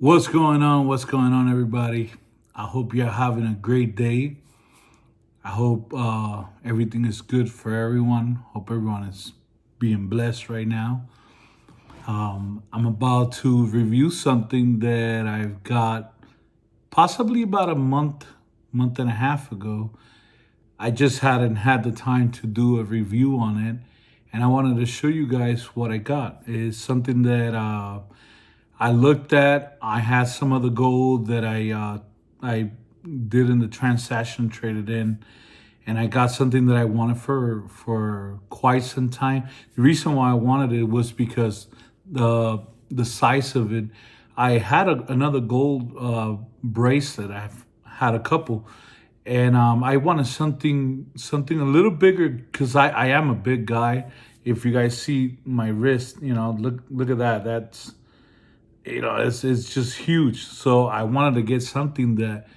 What's going on? What's going on, everybody? I hope you're having a great day. I hope everything is good for everyone. Hope everyone is being blessed right now. I'm about to review something that I've got possibly about a month and a half ago. I just hadn't had the time to do a review on it, and I wanted to show you guys what I got. It's something that I looked at. I had some of the gold that I did in the transaction, traded in, and I got something that I wanted for quite some time. The reason why I wanted it was because the size of it. I had another gold bracelet. I've had a couple, and I wanted something a little bigger because I am a big guy. If you guys see my wrist, look at that. That's it's just huge. So I wanted to get something that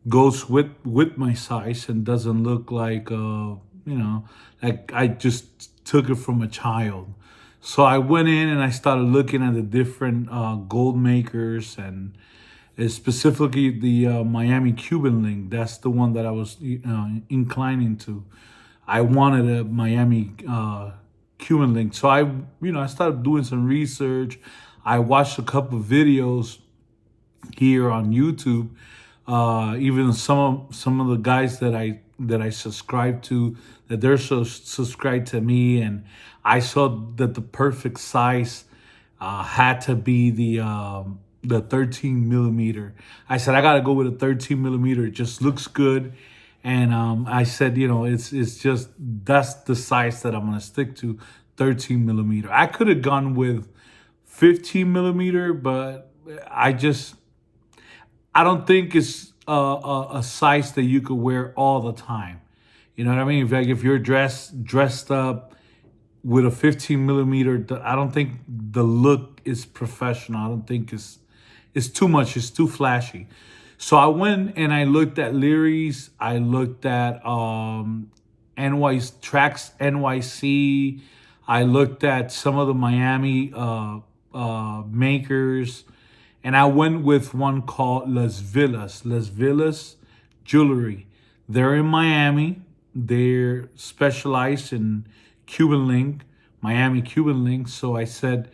goes with my size and doesn't look like like I just took it from a child. So I went in and I started looking at the different gold makers, and specifically the Miami Cuban Link. That's the one that I was inclining to. I wanted a Miami Cuban Link. So I started doing some research. I watched a couple of videos here on YouTube. Even some of the guys that I subscribe to, that they're so subscribed to me, and I saw that the perfect size had to be the 13 millimeter. I said I gotta go with a 13 millimeter. It just looks good, and I said it's just that's the size that I'm gonna stick to, 13 millimeter. I could have gone with 15 millimeter, but I don't think it's a size that you could wear all the time. You know what I mean? If you're dressed up with a 15 millimeter, I don't think the look is professional. I don't think it's too much. It's too flashy. So I went and I looked at Leary's. I looked at Tracks NYC. I looked at some of the Miami makers, and I went with one called Las Villas. Las Villas Jewelry. They're in Miami. They're specialized in Cuban Link, Miami Cuban Link. So I said,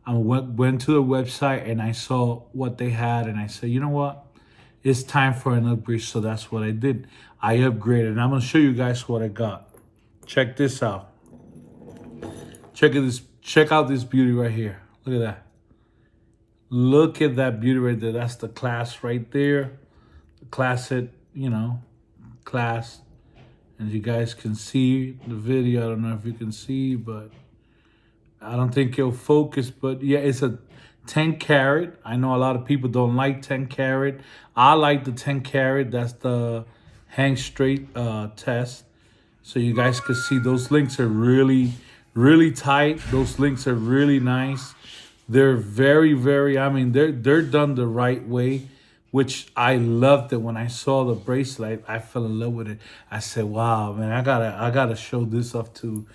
I went to the website and I saw what they had, and I said, you know what? It's time for an upgrade. So that's what I did. I upgraded, and I'm gonna show you guys what I got. Check this out. Check out this beauty right here. Look at that. Look at that beauty right there. That's the class right there. The classic, class. As you guys can see the video, I don't know if you can see, but I don't think it'll focus. But yeah, it's a 10 carat. I know a lot of people don't like 10 carat. I like the 10 carat. That's the hang straight test. So you guys can see those links are really, really tight. Those links are really nice. They're very, very. I mean, they're done the right way, which I loved it when I saw the bracelet. I fell in love with it. I said, "Wow, man, I gotta show this off to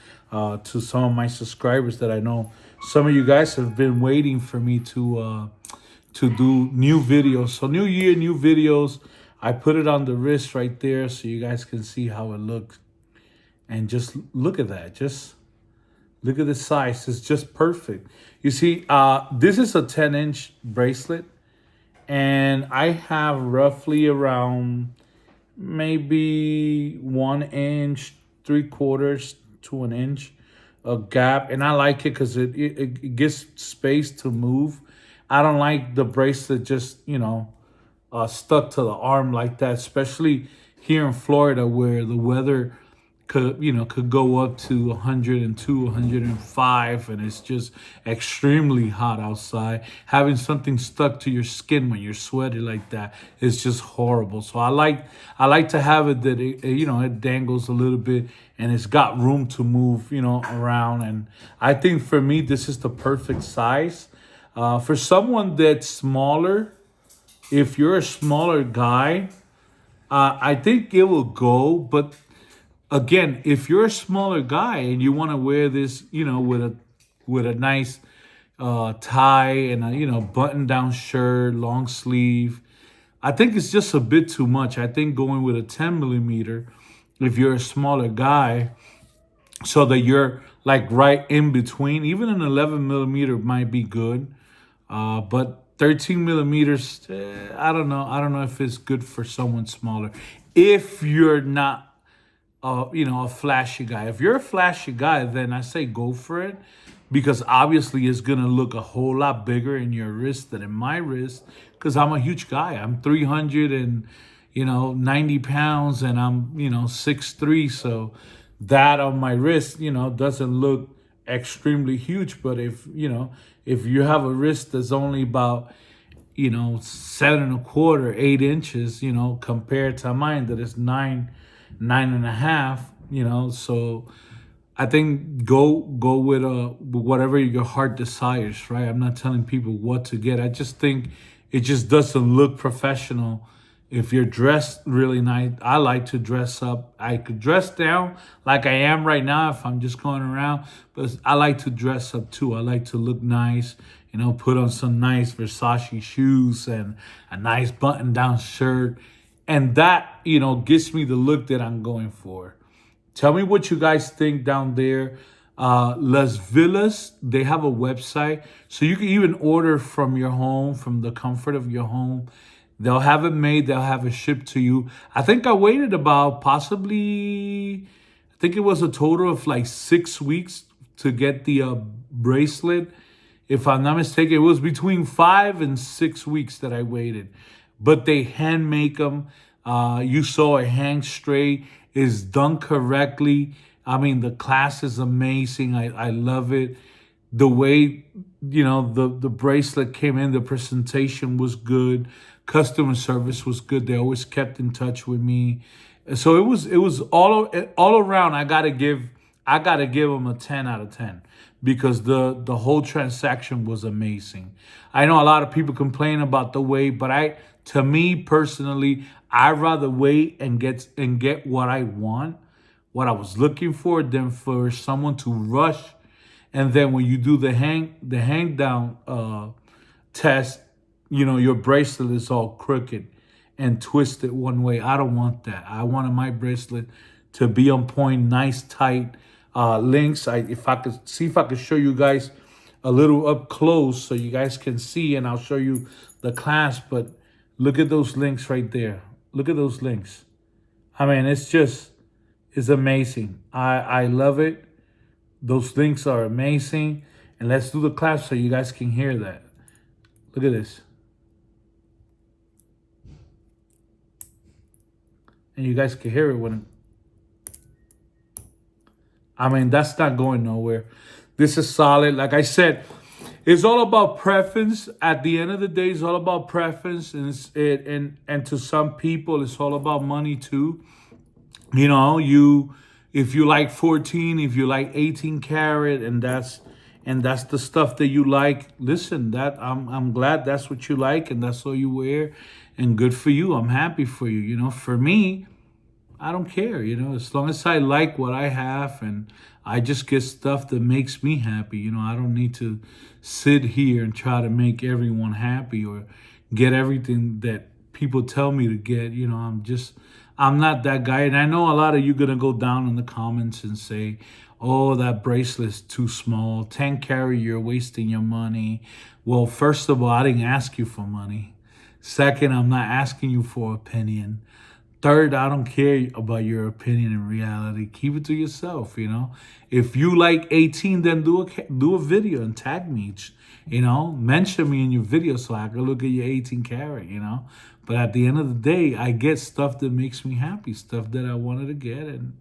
some of my subscribers that I know. Some of you guys have been waiting for me to do new videos. So new year, new videos. I put it on the wrist right there so you guys can see how it looks, and just look at that. Just look at the size. It's just perfect. You see, this is a 10-inch bracelet, and I have roughly around maybe 1 inch, 3/4 to an inch of gap, and I like it because it gives space to move. I don't like the bracelet just stuck to the arm like that, especially here in Florida where the weather could go up to 102, 105, and it's just extremely hot outside. Having something stuck to your skin when you're sweaty like that is just horrible. So I like to have it that it dangles a little bit and it's got room to move around. And I think for me this is the perfect size. For someone that's smaller, if you're a smaller guy, I think it will go, but again, if you're a smaller guy and you want to wear this, with a nice tie and a, button down shirt, long sleeve. I think it's just a bit too much. I think going with a 10 millimeter, if you're a smaller guy, so that you're like right in between. Even an 11 millimeter might be good, but 13 millimeters, I don't know. I don't know if it's good for someone smaller. If you're not a flashy guy. If you're a flashy guy, then I say go for it because obviously it's gonna look a whole lot bigger in your wrist than in my wrist. Because I'm a huge guy. I'm 300 and 90 pounds, and I'm 6'3". So that on my wrist, doesn't look extremely huge. But if you have a wrist that's only about 7 1/4, 8 inches, compared to mine that is 9 and a half, so I think go with whatever your heart desires, right? I'm not telling people what to get. I just think it just doesn't look professional if you're dressed really nice. I like to dress up. I could dress down like I am right now if I'm just going around, but I like to dress up too. I like to look nice, put on some nice Versace shoes and a nice button down shirt. And that, gives me the look that I'm going for. Tell me what you guys think down there. Las Villas, they have a website. So you can even order from your home, from the comfort of your home. They'll have it made, they'll have it shipped to you. I think I waited about I think it was a total of like 6 weeks to get the bracelet. If I'm not mistaken, it was between 5 and 6 weeks that I waited. But they hand make them. You saw it hang straight. It's done correctly. I mean, the class is amazing. I love it. The way the bracelet came in, the presentation was good. Customer service was good. They always kept in touch with me. So it was all around. I gotta give them a 10 out of 10 because the whole transaction was amazing. I know a lot of people complain about the wait, but to me personally, I'd rather wait and get what I want, what I was looking for, than for someone to rush. And then when you do the hang down test, your bracelet is all crooked and twisted one way. I don't want that. I wanted my bracelet to be on point, nice, tight links. If I could show you guys a little up close so you guys can see, and I'll show you the clasp. But look at those links right there. Look at those links. I mean, it's amazing. I love it. Those links are amazing. And let's do the clasp so you guys can hear that. Look at this. And you guys can hear it I mean, that's not going nowhere. This is solid. Like I said, it's all about preference. At the end of the day, it's all about preference, and to some people, it's all about money too. If you like 14, if you like 18 karat, and that's the stuff that you like. Listen, that I'm glad that's what you like and that's all you wear, and good for you. I'm happy for you. For me, I don't care, as long as I like what I have and I just get stuff that makes me happy. I don't need to sit here and try to make everyone happy or get everything that people tell me to get. I'm not that guy. And I know a lot of you going to go down in the comments and say, oh, that bracelet's too small. 10 carat, you're wasting your money. Well, first of all, I didn't ask you for money. Second, I'm not asking you for opinion. Third, I don't care about your opinion in reality. Keep it to yourself, If you like 18, then do a video and tag me, Mention me in your video so I can look at your 18 karat, But at the end of the day, I get stuff that makes me happy, stuff that I wanted to get. And,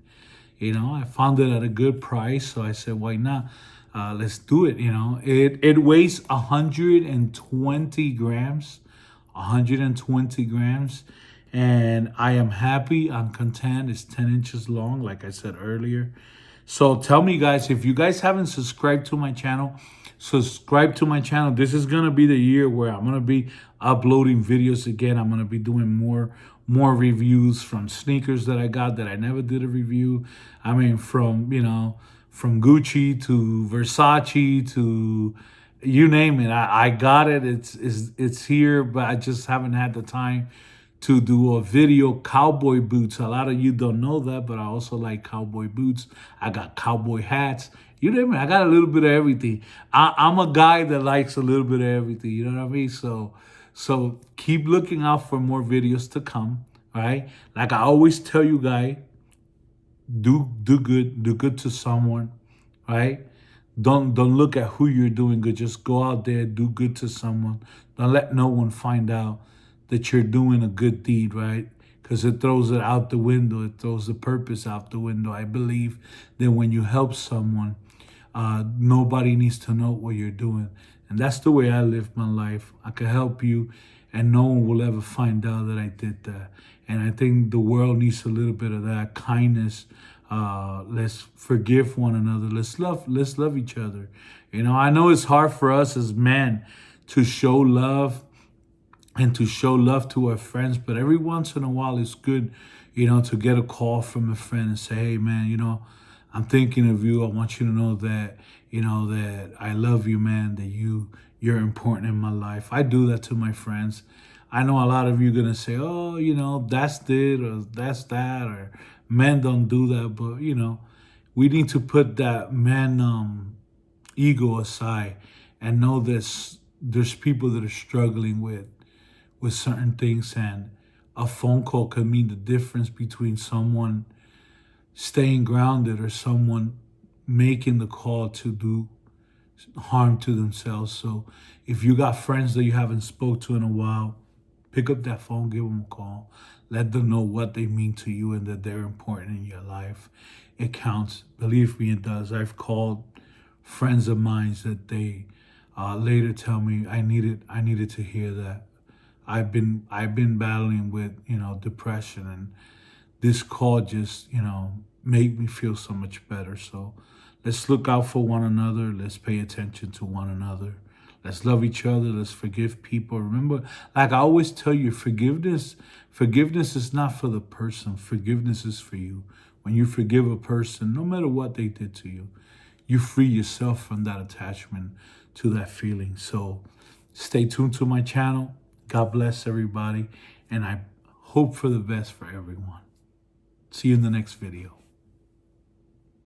I found it at a good price. So I said, why not? Let's do it, It weighs 120 grams. 120 grams. And I am happy. I'm content. It's 10 inches long, like I said earlier. So tell me, guys, if you guys haven't subscribed to my channel, subscribe to my channel. This is going to be the year where I'm going to be uploading videos again. I'm going to be doing more reviews from sneakers that I got that I never did a review. I mean, from Gucci to Versace to you name it. I got it. It's here, but I just haven't had the time to do a video. Cowboy boots. A lot of you don't know that, but I also like cowboy boots. I got cowboy hats. You name it. I got a little bit of everything. I'm a guy that likes a little bit of everything. You know what I mean? So keep looking out for more videos to come. Right? Like I always tell you guys, do good to someone, right? Don't look at who you're doing good. Just go out there, do good to someone. Don't let no one find out that you're doing a good deed, right? Because it throws it out the window. It throws the purpose out the window. I believe that when you help someone, nobody needs to know what you're doing. And that's the way I live my life. I can help you, and no one will ever find out that I did that. And I think the world needs a little bit of that kindness. Let's forgive one another. Let's love each other. You know, I know it's hard for us as men to show love and to show love to our friends. But every once in a while, it's good, to get a call from a friend and say, hey, man, I'm thinking of you. I want you to know that, that I love you, man, that you're important in my life. I do that to my friends. I know a lot of you going to say, oh, that's it or that's that, or men don't do that. But, we need to put that man ego aside and know there's people that are struggling with certain things, and a phone call could mean the difference between someone staying grounded or someone making the call to do harm to themselves. So if you got friends that you haven't spoke to in a while, pick up that phone, give them a call, let them know what they mean to you and that they're important in your life. It counts. Believe me, it does. I've called friends of mine that they later tell me I needed to hear that. I've been battling with depression, and this call just made me feel so much better. So let's look out for one another. Let's pay attention to one another. Let's love each other. Let's forgive people. Remember, like I always tell you, forgiveness is not for the person. Forgiveness is for you. When you forgive a person, no matter what they did to you, you free yourself from that attachment to that feeling. So stay tuned to my channel. God bless everybody, and I hope for the best for everyone. See you in the next video.